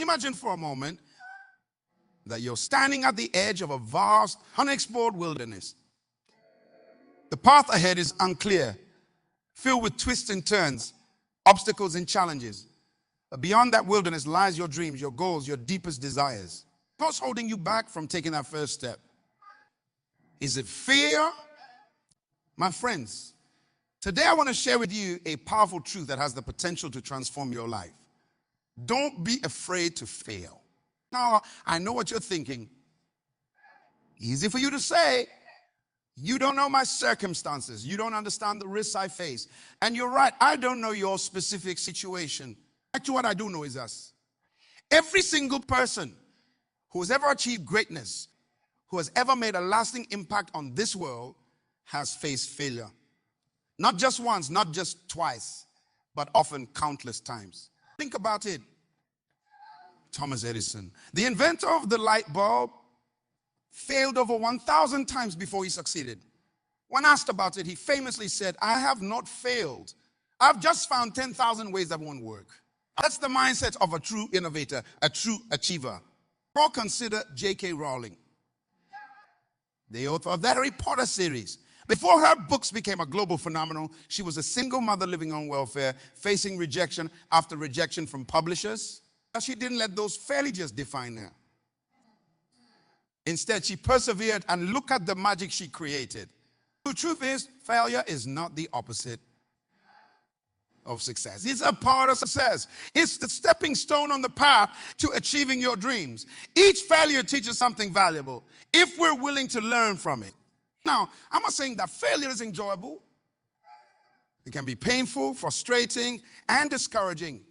Imagine for a moment that you're standing at the edge of a vast, unexplored wilderness. The path ahead is unclear, filled with twists and turns, obstacles and challenges. But beyond that wilderness lies your dreams, your goals, your deepest desires. What's holding you back from taking that first step? Is it fear? My friends, today I want to share with you a powerful truth that has the potential to transform your life. Don't be afraid to fail. Now, I know what you're thinking. Easy for you to say. You don't know my circumstances. You don't understand the risks I face. And you're right, I don't know your specific situation. Actually, what I do know is this. Every single person who has ever achieved greatness, who has ever made a lasting impact on this world, has faced failure. Not just once, not just twice, but often countless times. Think about it. Thomas Edison, the inventor of the light bulb, failed over 1,000 times before he succeeded. When asked about it, he famously said, "I have not failed. I've just found 10,000 ways that won't work." That's the mindset of a true innovator, a true achiever. Or consider J.K. Rowling, the author of that Harry Potter series. Before her books became a global phenomenon, she was a single mother living on welfare, facing rejection after rejection from publishers. But she didn't let those failures define her. Instead, she persevered, and look at the magic she created. The truth is, failure is not the opposite of success. It's a part of success. It's the stepping stone on the path to achieving your dreams. Each failure teaches something valuable if we're willing to learn from it. Now, I'm not saying that failure is enjoyable. It can be painful, frustrating, and discouraging.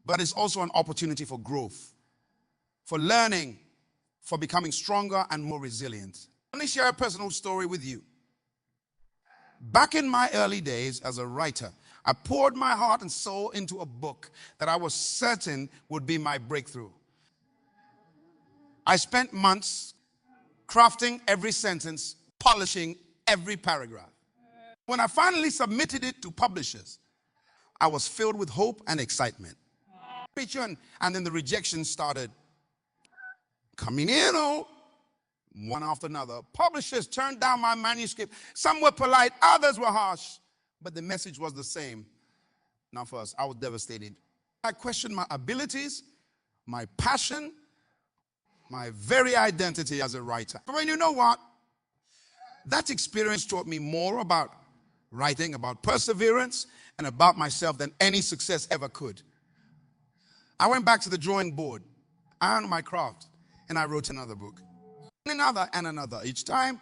But it's also an opportunity for growth, for learning, for becoming stronger and more resilient. Let me share a personal story with you. Back in my early days as a writer, I poured my heart and soul into a book that I was certain would be my breakthrough. I spent months crafting every sentence, polishing every paragraph. When I finally submitted it to publishers, I was filled with hope and excitement. And then the rejection started coming in, one after another. Publishers turned down my manuscript. Some were polite, others were harsh, but the message was the same. Now first, I was devastated. I questioned my abilities, my passion, my very identity as a writer. But you know what? That experience taught me more about writing, about perseverance, and about myself than any success ever could. I went back to the drawing board, I honed my craft, and I wrote another book. Another and another. Each time,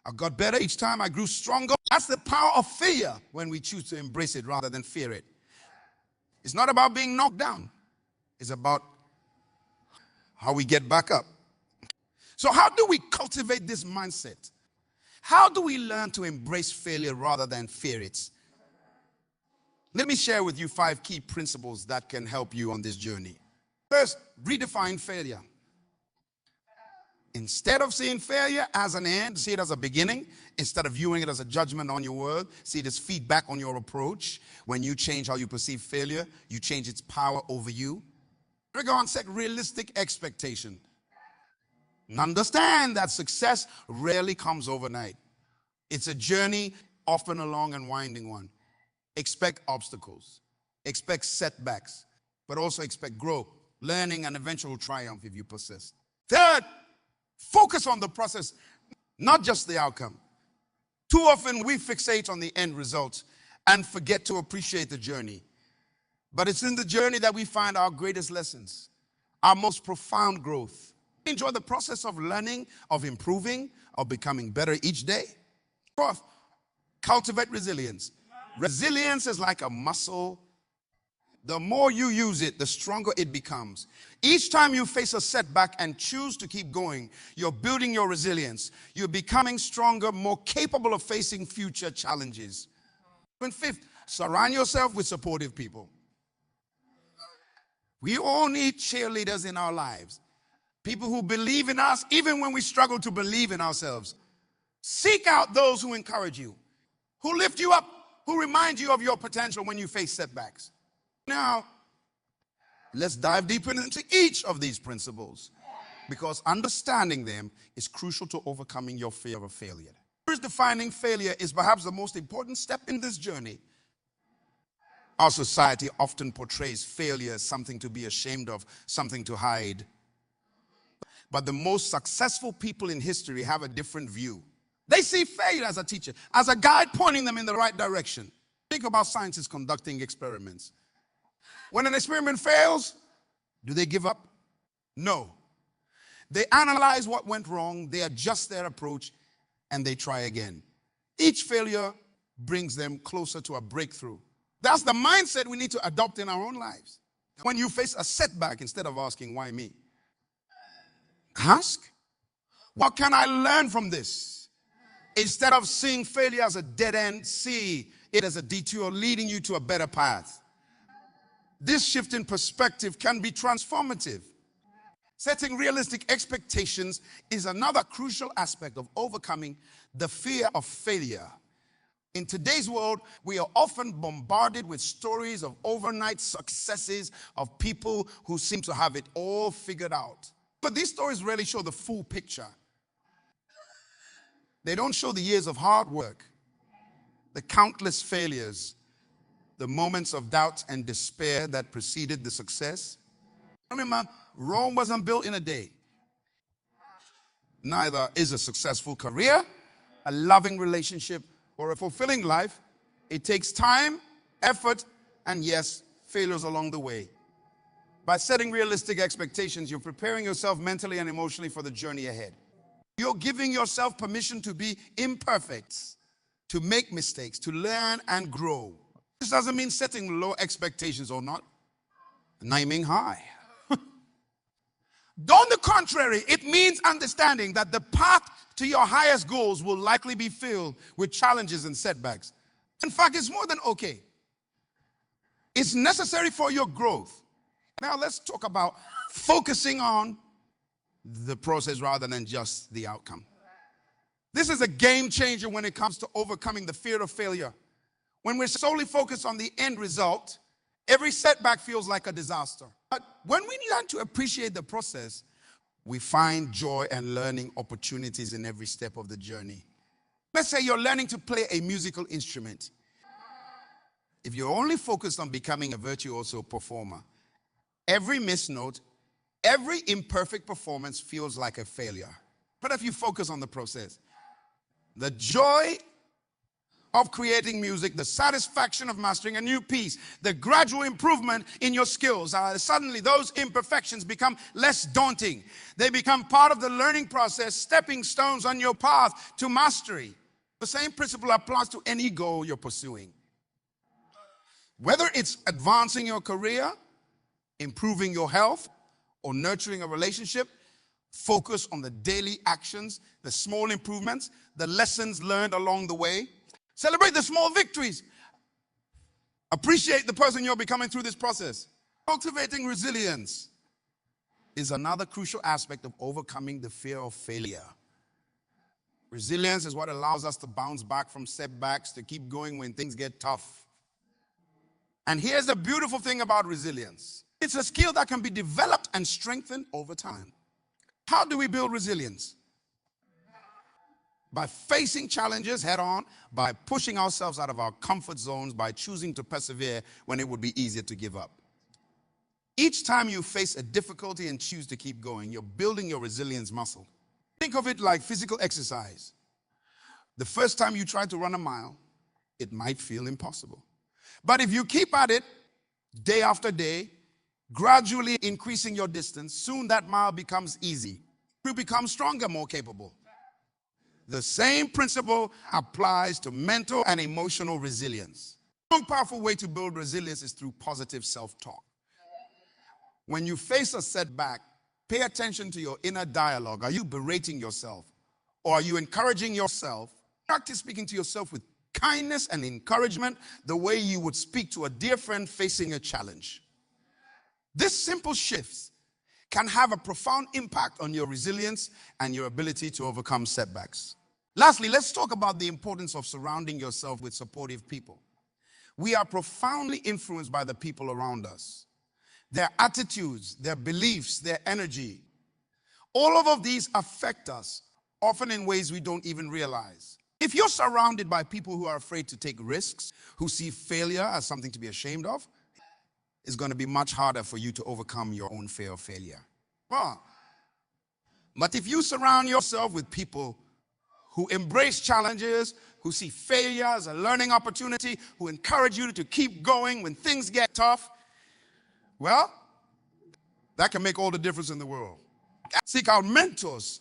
I got better. Each time, I grew stronger. That's the power of fear when we choose to embrace it rather than fear it. It's not about being knocked down. It's about how we get back up. So how do we cultivate this mindset? How do we learn to embrace failure rather than fear it? Let me share with you 5 key principles that can help you on this journey. First, redefine failure. Instead of seeing failure as an end, see it as a beginning. Instead of viewing it as a judgment on your word, see it as feedback on your approach. When you change how you perceive failure, you change its power over you. Go on, set realistic expectation. Understand that success rarely comes overnight. It's a journey, often a long and winding one. Expect obstacles, expect setbacks, but also expect growth, learning, and eventual triumph if you persist. Third, focus on the process, not just the outcome. Too often we fixate on the end result and forget to appreciate the journey. But it's in the journey that we find our greatest lessons, our most profound growth. Enjoy the process of learning, of improving, of becoming better each day. Fourth, cultivate resilience. Resilience is like a muscle. The more you use it, the stronger it becomes. Each time you face a setback and choose to keep going, you're building your resilience. You're becoming stronger, more capable of facing future challenges. And fifth, surround yourself with supportive people. We all need cheerleaders in our lives. People who believe in us, even when we struggle to believe in ourselves. Seek out those who encourage you, who lift you up, who remind you of your potential when you face setbacks. Now, Let's dive deeper into each of these principles, because understanding them is crucial to overcoming your fear of failure. Defining failure is perhaps the most important step in this journey. Our society often portrays failure as something to be ashamed of, something to hide. But the most successful people in history have a different view. They see failure as a teacher, as a guide pointing them in the right direction. Think about scientists conducting experiments. When an experiment fails, do they give up? No. They analyze what went wrong, they adjust their approach, and they try again. Each failure brings them closer to a breakthrough. That's the mindset we need to adopt in our own lives. When you face a setback, instead of asking, why me? Ask, what can I learn from this? Instead of seeing failure as a dead end, see it as a detour leading you to a better path. This shift in perspective can be transformative. Setting realistic expectations is another crucial aspect of overcoming the fear of failure. In today's world, we are often bombarded with stories of overnight successes of people who seem to have it all figured out. But these stories rarely show the full picture. They don't show the years of hard work, the countless failures, the moments of doubt and despair that preceded the success. Remember, Rome wasn't built in a day. Neither is a successful career, a loving relationship, or a fulfilling life. It takes time, effort, and yes, failures along the way. By setting realistic expectations, you're preparing yourself mentally and emotionally for the journey ahead. You're giving yourself permission to be imperfect, to make mistakes, to learn and grow. This doesn't mean setting low expectations or not aiming high. On the contrary, it means understanding that the path to your highest goals will likely be filled with challenges and setbacks. In fact, it's more than okay. It's necessary for your growth. Now let's talk about focusing on the process rather than just the outcome. This is a game changer when it comes to overcoming the fear of failure. When we're solely focused on the end result, every setback feels like a disaster. But when we learn to appreciate the process, we find joy and learning opportunities in every step of the journey. Let's say you're learning to play a musical instrument. If you're only focused on becoming a virtuoso performer, every missed note, every imperfect performance feels like a failure. But if you focus on the process, the joy of creating music, the satisfaction of mastering a new piece, the gradual improvement in your skills, suddenly those imperfections become less daunting. They become part of the learning process, stepping stones on your path to mastery. The same principle applies to any goal you're pursuing. Whether it's advancing your career, improving your health, or nurturing a relationship, focus on the daily actions, the small improvements, the lessons learned along the way. Celebrate the small victories. Appreciate the person you're becoming through this process. Cultivating resilience is another crucial aspect of overcoming the fear of failure. Resilience is what allows us to bounce back from setbacks, to keep going when things get tough. And here's the beautiful thing about resilience. It's a skill that can be developed and strengthened over time. How do we build resilience? By facing challenges head on, by pushing ourselves out of our comfort zones, by choosing to persevere when it would be easier to give up. Each time you face a difficulty and choose to keep going, you're building your resilience muscle. Think of it like physical exercise. The first time you try to run a mile, it might feel impossible. But if you keep at it day after day, gradually increasing your distance, soon that mile becomes easy. You become stronger, more capable. The same principle applies to mental and emotional resilience. One powerful way to build resilience is through positive self-talk. When you face a setback, pay attention to your inner dialogue. Are you berating yourself? Or are you encouraging yourself? Practice speaking to yourself with kindness and encouragement, the way you would speak to a dear friend facing a challenge. This simple shift can have a profound impact on your resilience and your ability to overcome setbacks. Lastly, let's talk about the importance of surrounding yourself with supportive people. We are profoundly influenced by the people around us. their attitudes, their beliefs, their energy. All of these affect us, often in ways we don't even realize. If you're surrounded by people who are afraid to take risks, who see failure as something to be ashamed of, it's going to be much harder for you to overcome your own fear of failure. But if you surround yourself with people who embrace challenges, who see failure as a learning opportunity, who encourage you to keep going when things get tough, well, that can make all the difference in the world. Seek out mentors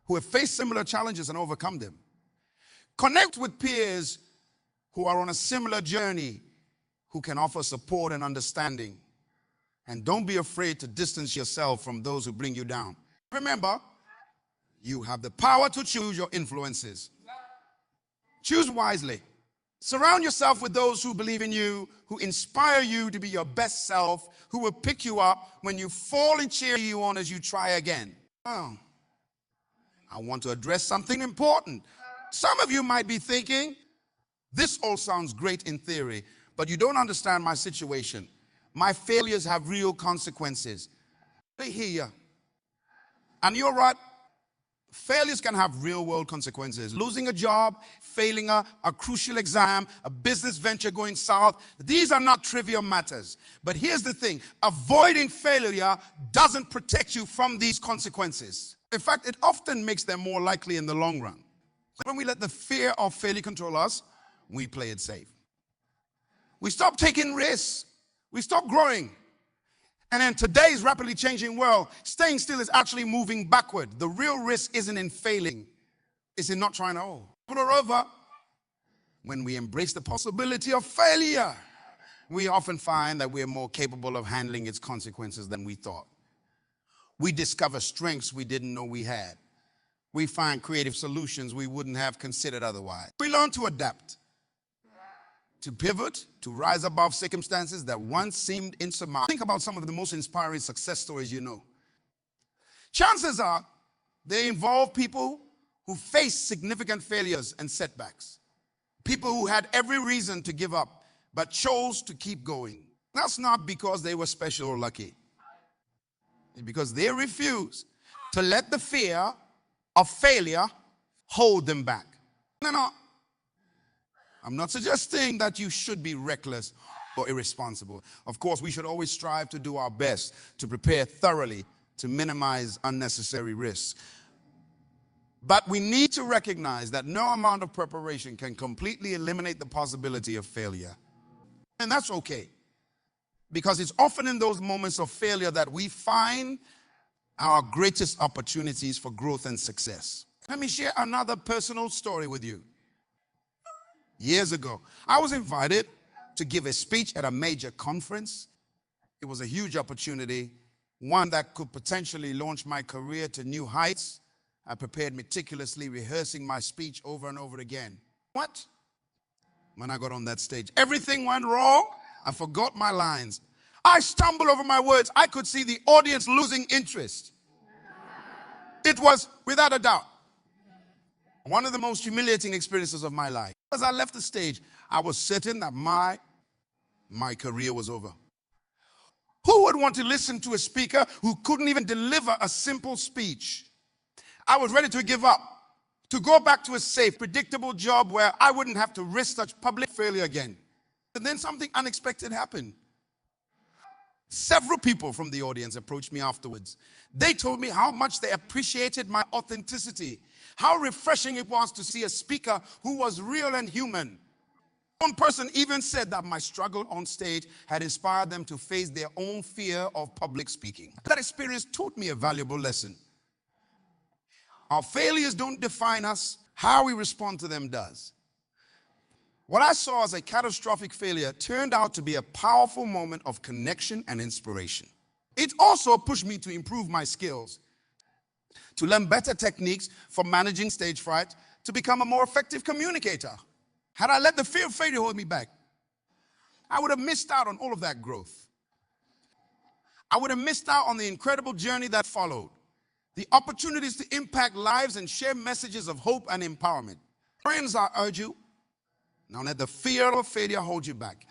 who have faced similar challenges and overcome them. Connect with peers who are on a similar journey, who can offer support and understanding. And don't be afraid to distance yourself from those who bring you down. Remember, you have the power to choose your influences. Choose wisely. Surround yourself with those who believe in you, who inspire you to be your best self, who will pick you up when you fall and cheer you on as you try again. Oh, I want to address something important. Some of you might be thinking, this all sounds great in theory, but you don't understand my situation. My failures have real consequences. They hear you. And you're right. Failures can have real-world consequences. Losing a job, failing a crucial exam, a business venture going south. These are not trivial matters. But here's the thing. Avoiding failure doesn't protect you from these consequences. In fact, it often makes them more likely in the long run. When we let the fear of failure control us, we play it safe. We stop taking risks. We stop growing. And in today's rapidly changing world, staying still is actually moving backward. The real risk isn't in failing. It's in not trying at all. Moreover, when we embrace the possibility of failure, we often find that we're more capable of handling its consequences than we thought. We discover strengths we didn't know we had. We find creative solutions we wouldn't have considered otherwise. We learn to adapt, to pivot, to rise above circumstances that once seemed insurmountable. Think about some of the most inspiring success stories you know. Chances are they involve people who faced significant failures and setbacks. People who had every reason to give up, but chose to keep going. That's not because they were special or lucky. It's because they refused to let the fear of failure hold them back. No. I'm not suggesting that you should be reckless or irresponsible. Of course, we should always strive to do our best to prepare thoroughly to minimize unnecessary risks. But we need to recognize that no amount of preparation can completely eliminate the possibility of failure. And that's okay, because it's often in those moments of failure that we find our greatest opportunities for growth and success. Let me share another personal story with you. Years ago, I was invited to give a speech at a major conference. It was a huge opportunity, one that could potentially launch my career to new heights. I prepared meticulously, rehearsing my speech over and over again. What? When I got on that stage, everything went wrong. I forgot my lines. I stumbled over my words. I could see the audience losing interest. It was, without a doubt, one of the most humiliating experiences of my life. As I left the stage, I was certain that my career was over. Who would want to listen to a speaker who couldn't even deliver a simple speech? I was ready to give up, to go back to a safe, predictable job where I wouldn't have to risk such public failure again. And then something unexpected happened. Several people from the audience approached me afterwards. They told me how much they appreciated my authenticity, how refreshing it was to see a speaker who was real and human. One person even said that my struggle on stage had inspired them to face their own fear of public speaking. That experience taught me a valuable lesson. Our failures don't define us. How we respond to them does. What I saw as a catastrophic failure turned out to be a powerful moment of connection and inspiration. It also pushed me to improve my skills, to learn better techniques for managing stage fright, to become a more effective communicator. Had I let the fear of failure hold me back, I would have missed out on all of that growth. I would have missed out on the incredible journey that followed, the opportunities to impact lives and share messages of hope and empowerment. Friends, I urge you, don't let the fear of failure hold you back.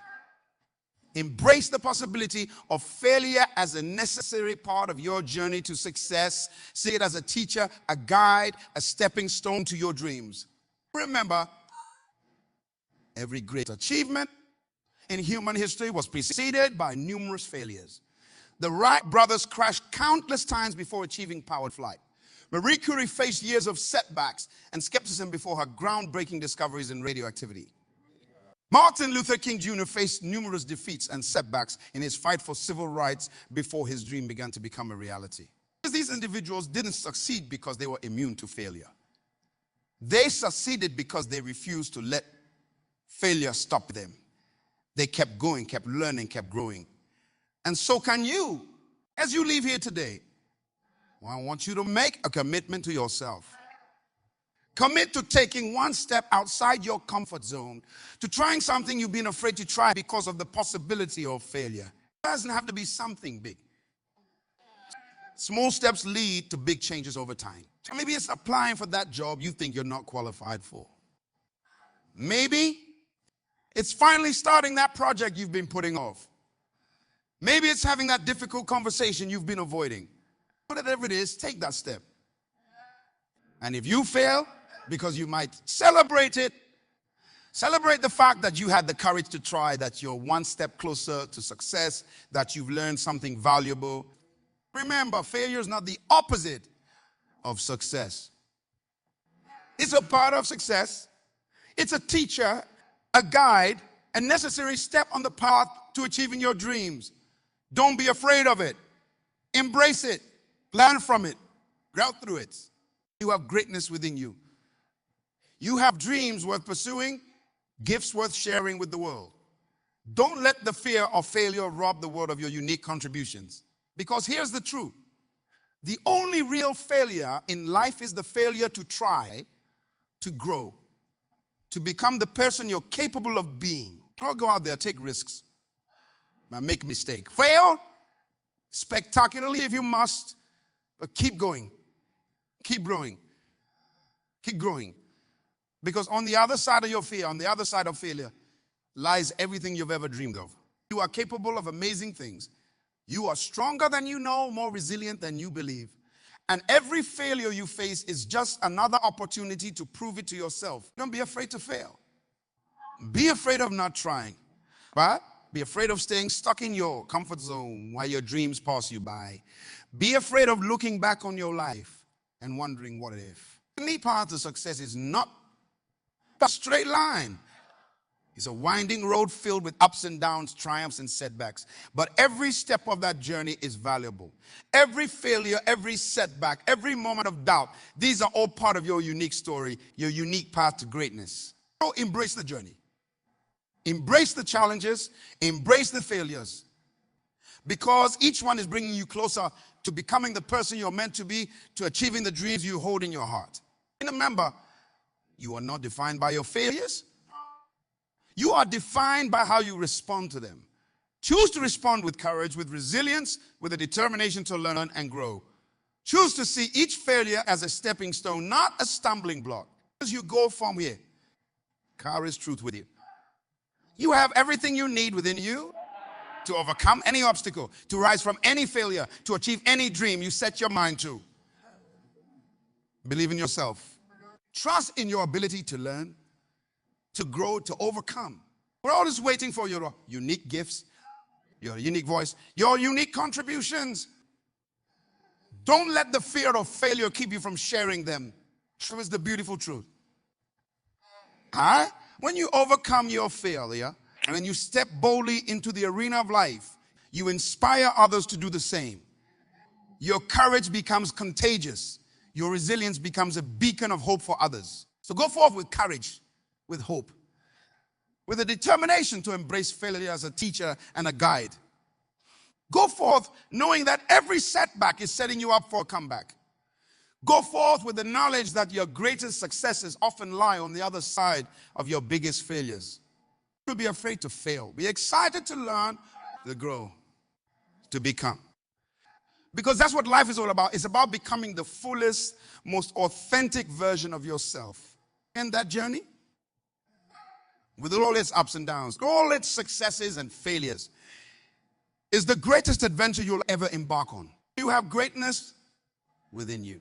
Embrace the possibility of failure as a necessary part of your journey to success. See it as a teacher, a guide, a stepping stone to your dreams. Remember, every great achievement in human history was preceded by numerous failures. The Wright brothers crashed countless times before achieving powered flight. Marie Curie faced years of setbacks and skepticism before her groundbreaking discoveries in radioactivity. Martin Luther King Jr. faced numerous defeats and setbacks in his fight for civil rights before his dream began to become a reality. These individuals didn't succeed because they were immune to failure. They succeeded because they refused to let failure stop them. They kept going, kept learning, kept growing. And so can you. As you leave here today, I want you to make a commitment to yourself. Commit to taking one step outside your comfort zone, to trying something you've been afraid to try because of the possibility of failure. It doesn't have to be something big. Small steps lead to big changes over time. Maybe it's applying for that job you think you're not qualified for. Maybe it's finally starting that project you've been putting off. Maybe it's having that difficult conversation you've been avoiding. Whatever it is, take that step. And if you fail, because you might celebrate it, celebrate the fact that you had the courage to try, that you're one step closer to success, that you've learned something valuable. Remember, failure is not the opposite of success. It's a part of success. It's a teacher, a guide, a necessary step on the path to achieving your dreams. Don't be afraid of it. Embrace it. Learn from it. Grow through it. You have greatness within you. You have dreams worth pursuing, gifts worth sharing with the world. Don't let the fear of failure rob the world of your unique contributions. Because here's the truth. The only real failure in life is the failure to try, to grow, to become the person you're capable of being. Don't go out there, take risks, make mistakes. Fail spectacularly if you must, but keep going. Keep growing. Keep growing. Because on the other side of your fear, on the other side of failure, lies everything you've ever dreamed of. You are capable of amazing things. You are stronger than you know, more resilient than you believe. And every failure you face is just another opportunity to prove it to yourself. Don't be afraid to fail. Be afraid of not trying. But be afraid of staying stuck in your comfort zone while your dreams pass you by. Be afraid of looking back on your life and wondering what if. The only path to success is not a straight line. It's a winding road filled with ups and downs, triumphs and setbacks. But every step of that journey is valuable. Every failure, every setback, every moment of doubt, these are all part of your unique story, your unique path to greatness. So embrace the journey. Embrace the challenges. Embrace the failures. Because each one is bringing you closer to becoming the person you're meant to be, to achieving the dreams you hold in your heart. And remember, you are not defined by your failures. You are defined by how you respond to them. Choose to respond with courage, with resilience, with a determination to learn and grow. Choose to see each failure as a stepping stone, not a stumbling block. As you go from here, carries truth with you. You have everything you need within you to overcome any obstacle, to rise from any failure, to achieve any dream you set your mind to. Believe in yourself. Trust in your ability to learn, to grow, to overcome. We're always waiting for your unique gifts, your unique voice, your unique contributions. Don't let the fear of failure keep you from sharing them. That is the beautiful truth. When you overcome your failure, and when you step boldly into the arena of life, you inspire others to do the same. Your courage becomes contagious. Your resilience becomes a beacon of hope for others. So go forth with courage, with hope, with a determination to embrace failure as a teacher and a guide. Go forth knowing that every setback is setting you up for a comeback. Go forth with the knowledge that your greatest successes often lie on the other side of your biggest failures. Don't be afraid to fail. Be excited to learn, to grow, to become. Because that's what life is all about. It's about becoming the fullest, most authentic version of yourself. And that journey, with all its ups and downs, all its successes and failures, is the greatest adventure you'll ever embark on. You have greatness within you.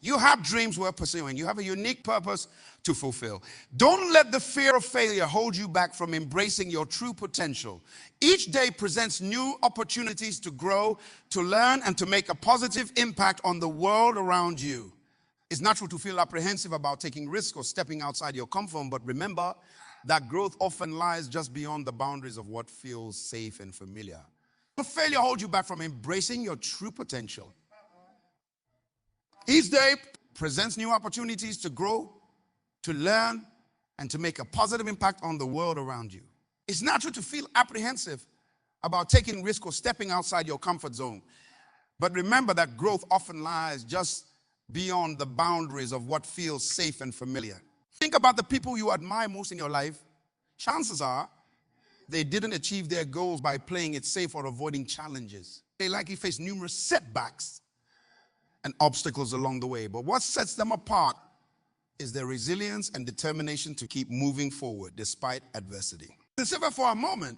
You have dreams worth pursuing. You have a unique purpose to fulfill. Don't let the fear of failure hold you back from embracing your true potential. Each day presents new opportunities to grow, to learn, and to make a positive impact on the world around you. It's natural to feel apprehensive about taking risks or stepping outside your comfort zone, but remember that growth often lies just beyond the boundaries of what feels safe and familiar. Don't let failure hold you back from embracing your true potential. Each day presents new opportunities to grow, to learn, and to make a positive impact on the world around you. It's natural to feel apprehensive about taking risk or stepping outside your comfort zone. But remember that growth often lies just beyond the boundaries of what feels safe and familiar. Think about the people you admire most in your life. Chances are they didn't achieve their goals by playing it safe or avoiding challenges. They likely faced numerous setbacks and obstacles along the way. But what sets them apart is their resilience and determination to keep moving forward despite adversity. Consider for a moment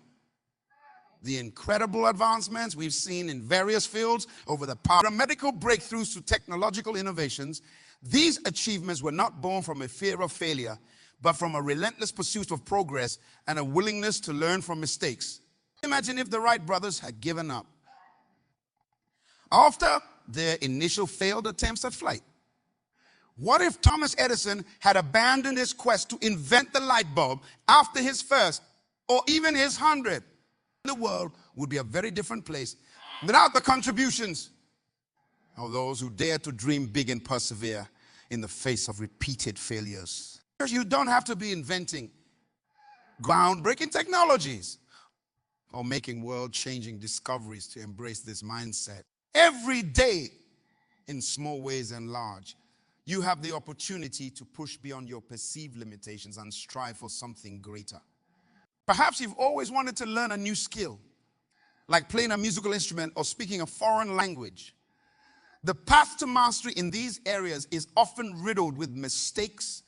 the incredible advancements we've seen in various fields over the past. From medical breakthroughs to technological innovations, these achievements were not born from a fear of failure, but from a relentless pursuit of progress and a willingness to learn from mistakes. Imagine if the Wright brothers had given up after their initial failed attempts at flight. What if Thomas Edison had abandoned his quest to invent the light bulb after his first or even his 100th? The world would be a very different place without the contributions of those who dare to dream big and persevere in the face of repeated failures. You don't have to be inventing groundbreaking technologies or making world-changing discoveries to embrace this mindset. Every day, in small ways and large, you have the opportunity to push beyond your perceived limitations and strive for something greater. Perhaps you've always wanted to learn a new skill, like playing a musical instrument or speaking a foreign language. The path to mastery in these areas is often riddled with mistakes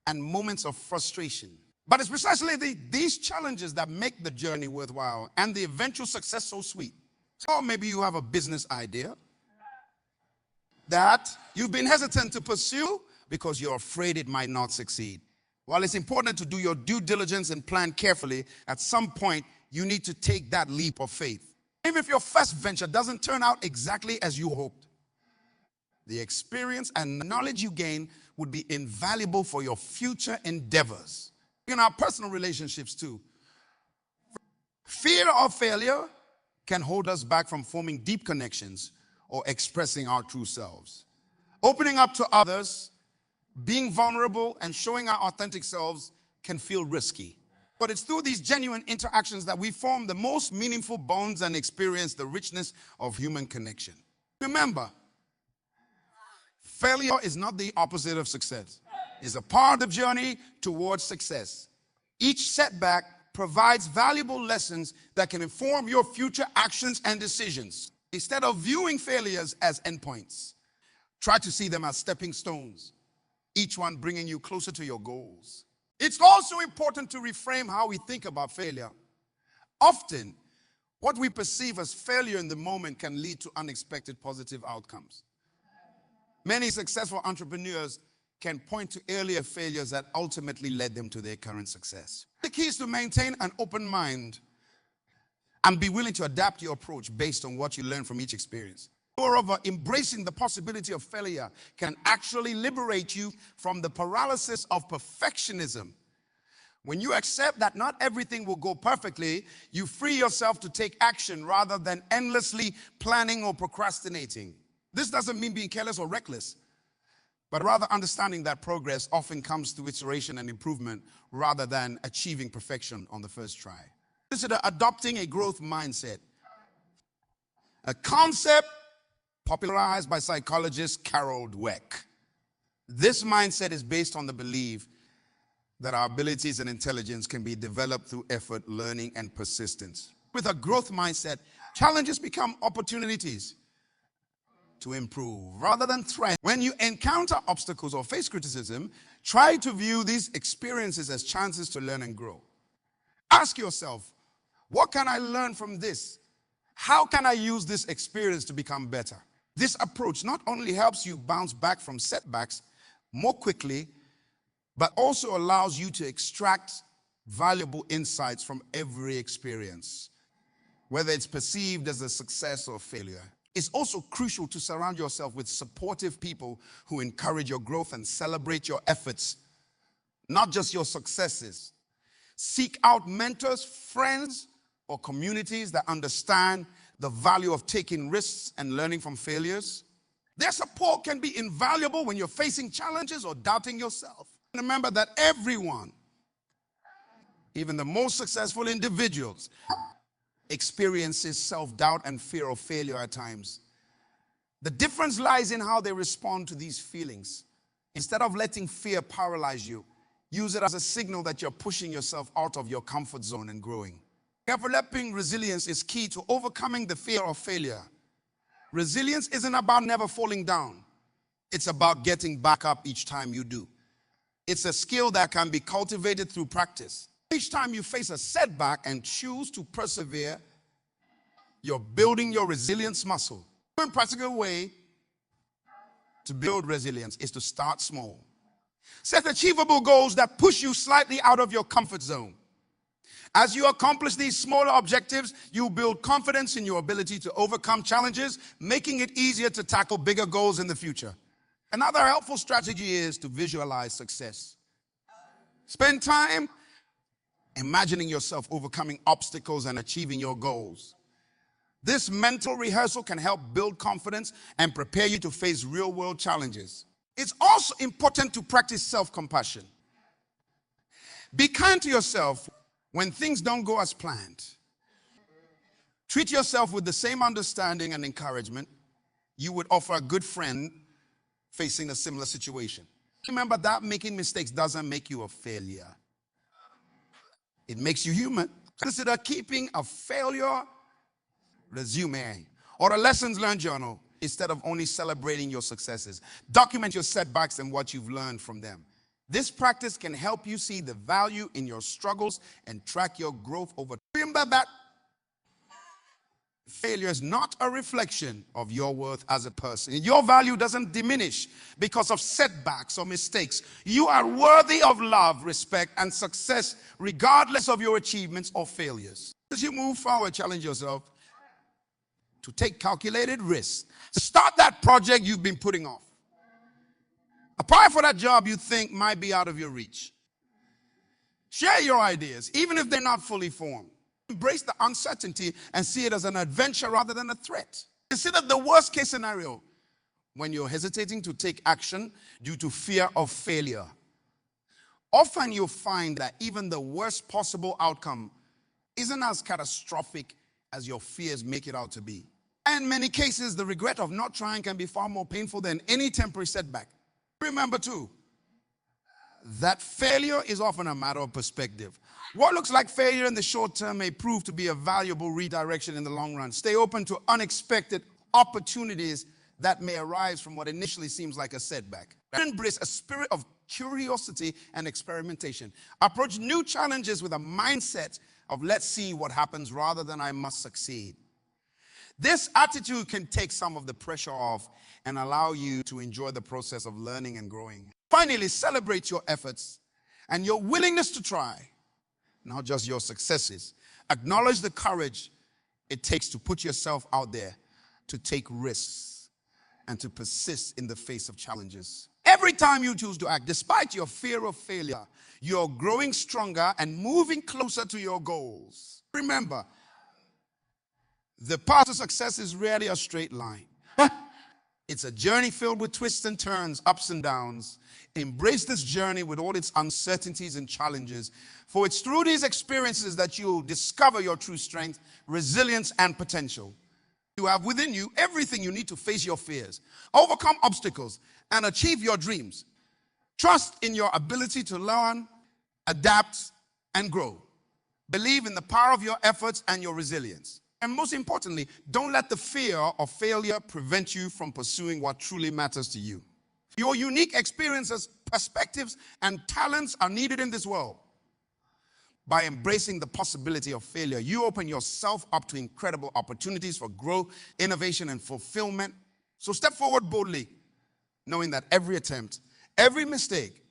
and moments of frustration. But it's precisely these challenges that make the journey worthwhile and the eventual success so sweet. So maybe you have a business idea that you've been hesitant to pursue because you're afraid it might not succeed. While it's important to do your due diligence and plan carefully, at some point you need to take that leap of faith. Even if your first venture doesn't turn out exactly as you hoped, the experience and knowledge you gain would be invaluable for your future endeavors. In our personal relationships too, fear of failure can hold us back from forming deep connections or expressing our true selves. Opening up to others, being vulnerable, and showing our authentic selves can feel risky. But it's through these genuine interactions that we form the most meaningful bonds and experience the richness of human connection. Remember, failure is not the opposite of success. It's a part of the journey towards success. Each setback provides valuable lessons that can inform your future actions and decisions. Instead of viewing failures as endpoints, try to see them as stepping stones, each one bringing you closer to your goals. It's also important to reframe how we think about failure. Often, what we perceive as failure in the moment can lead to unexpected positive outcomes. Many successful entrepreneurs can point to earlier failures that ultimately led them to their current success. The key is to maintain an open mind and be willing to adapt your approach based on what you learn from each experience. Moreover, embracing the possibility of failure can actually liberate you from the paralysis of perfectionism. When you accept that not everything will go perfectly, you free yourself to take action rather than endlessly planning or procrastinating. This doesn't mean being careless or reckless, but rather understanding that progress often comes through iteration and improvement rather than achieving perfection on the first try. Consider adopting a growth mindset, a concept popularized by psychologist Carol Dweck. This mindset is based on the belief that our abilities and intelligence can be developed through effort, learning, and persistence. With a growth mindset, challenges become opportunities to improve rather than threats. When you encounter obstacles or face criticism, try to view these experiences as chances to learn and grow. Ask yourself, what can I learn from this How can I use this experience to become better? This approach not only helps you bounce back from setbacks more quickly, but also allows you to extract valuable insights from every experience, whether it's perceived as a success or failure. It's also crucial to surround yourself with supportive people who encourage your growth and celebrate your efforts, not just your successes. Seek out mentors, friends, or communities that understand the value of taking risks and learning from failures. Their support can be invaluable when you're facing challenges or doubting yourself. Remember that everyone, even the most successful individuals, experiences self-doubt and fear of failure at times. The difference lies in how they respond to these feelings. Instead of letting fear paralyze you, use it as a signal that you're pushing yourself out of your comfort zone and growing. Developing resilience is key to overcoming the fear of failure. Resilience isn't about never falling down. It's about getting back up each time you do. It's a skill that can be cultivated through practice. Each time you face a setback and choose to persevere, you're building your resilience muscle. One practical way to build resilience is to start small. Set achievable goals that push you slightly out of your comfort zone. As you accomplish these smaller objectives, you build confidence in your ability to overcome challenges, making it easier to tackle bigger goals in the future. Another helpful strategy is to visualize success. Spend time imagining yourself overcoming obstacles and achieving your goals. This mental rehearsal can help build confidence and prepare you to face real-world challenges. It's also important to practice self-compassion. Be kind to yourself when things don't go as planned. Treat yourself with the same understanding and encouragement you would offer a good friend facing a similar situation. Remember that making mistakes doesn't make you a failure. It makes you human. Consider keeping a failure resume or a lessons learned journal instead of only celebrating your successes. Document your setbacks and what you've learned from them. This practice can help you see the value in your struggles and track your growth over time. Remember that failure is not a reflection of your worth as a person. Your value doesn't diminish because of setbacks or mistakes. You are worthy of love, respect, and success regardless of your achievements or failures. As you move forward, challenge yourself to take calculated risks. Start that project you've been putting off. Apply for that job you think might be out of your reach. Share your ideas, even if they're not fully formed. Embrace the uncertainty and see it as an adventure rather than a threat. Consider the worst case scenario when you're hesitating to take action due to fear of failure. Often you'll find that even the worst possible outcome isn't as catastrophic as your fears make it out to be. In many cases, the regret of not trying can be far more painful than any temporary setback. Remember too, that failure is often a matter of perspective. What looks like failure in the short term may prove to be a valuable redirection in the long run. Stay open to unexpected opportunities that may arise from what initially seems like a setback. Embrace a spirit of curiosity and experimentation. Approach new challenges with a mindset of let's see what happens rather than I must succeed. This attitude can take some of the pressure off and allow you to enjoy the process of learning and growing. Finally, celebrate your efforts and your willingness to try, not just your successes. Acknowledge the courage it takes to put yourself out there, to take risks, and to persist in the face of challenges. Every time you choose to act, despite your fear of failure, you're growing stronger and moving closer to your goals. Remember, the path to success is rarely a straight line. It's a journey filled with twists and turns, ups and downs. Embrace this journey with all its uncertainties and challenges, for it's through these experiences that you'll discover your true strength, resilience, and potential. You have within you everything you need to face your fears, overcome obstacles, and achieve your dreams. Trust in your ability to learn, adapt, and grow. Believe in the power of your efforts and your resilience. And most importantly, don't let the fear of failure prevent you from pursuing what truly matters to you. Your unique experiences, perspectives, and talents are needed in this world. By embracing the possibility of failure, you open yourself up to incredible opportunities for growth, innovation, and fulfillment. So step forward boldly, knowing that every attempt, every mistake,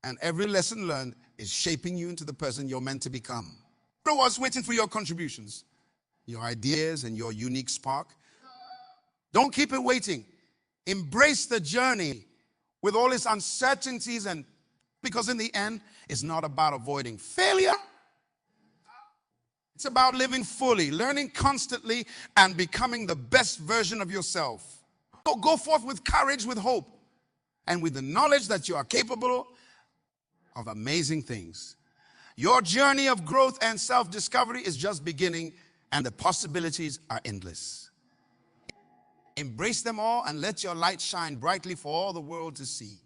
and every lesson learned is shaping you into the person you're meant to become. What's waiting for your contributions, your ideas, and your unique spark? Don't keep it waiting. Embrace the journey with all its uncertainties, and because in the end, it's not about avoiding failure. It's about living fully, learning constantly, and becoming the best version of yourself. So go forth with courage, with hope, and with the knowledge that you are capable of amazing things. Your journey of growth and self-discovery is just beginning, and the possibilities are endless. Embrace them all and let your light shine brightly for all the world to see.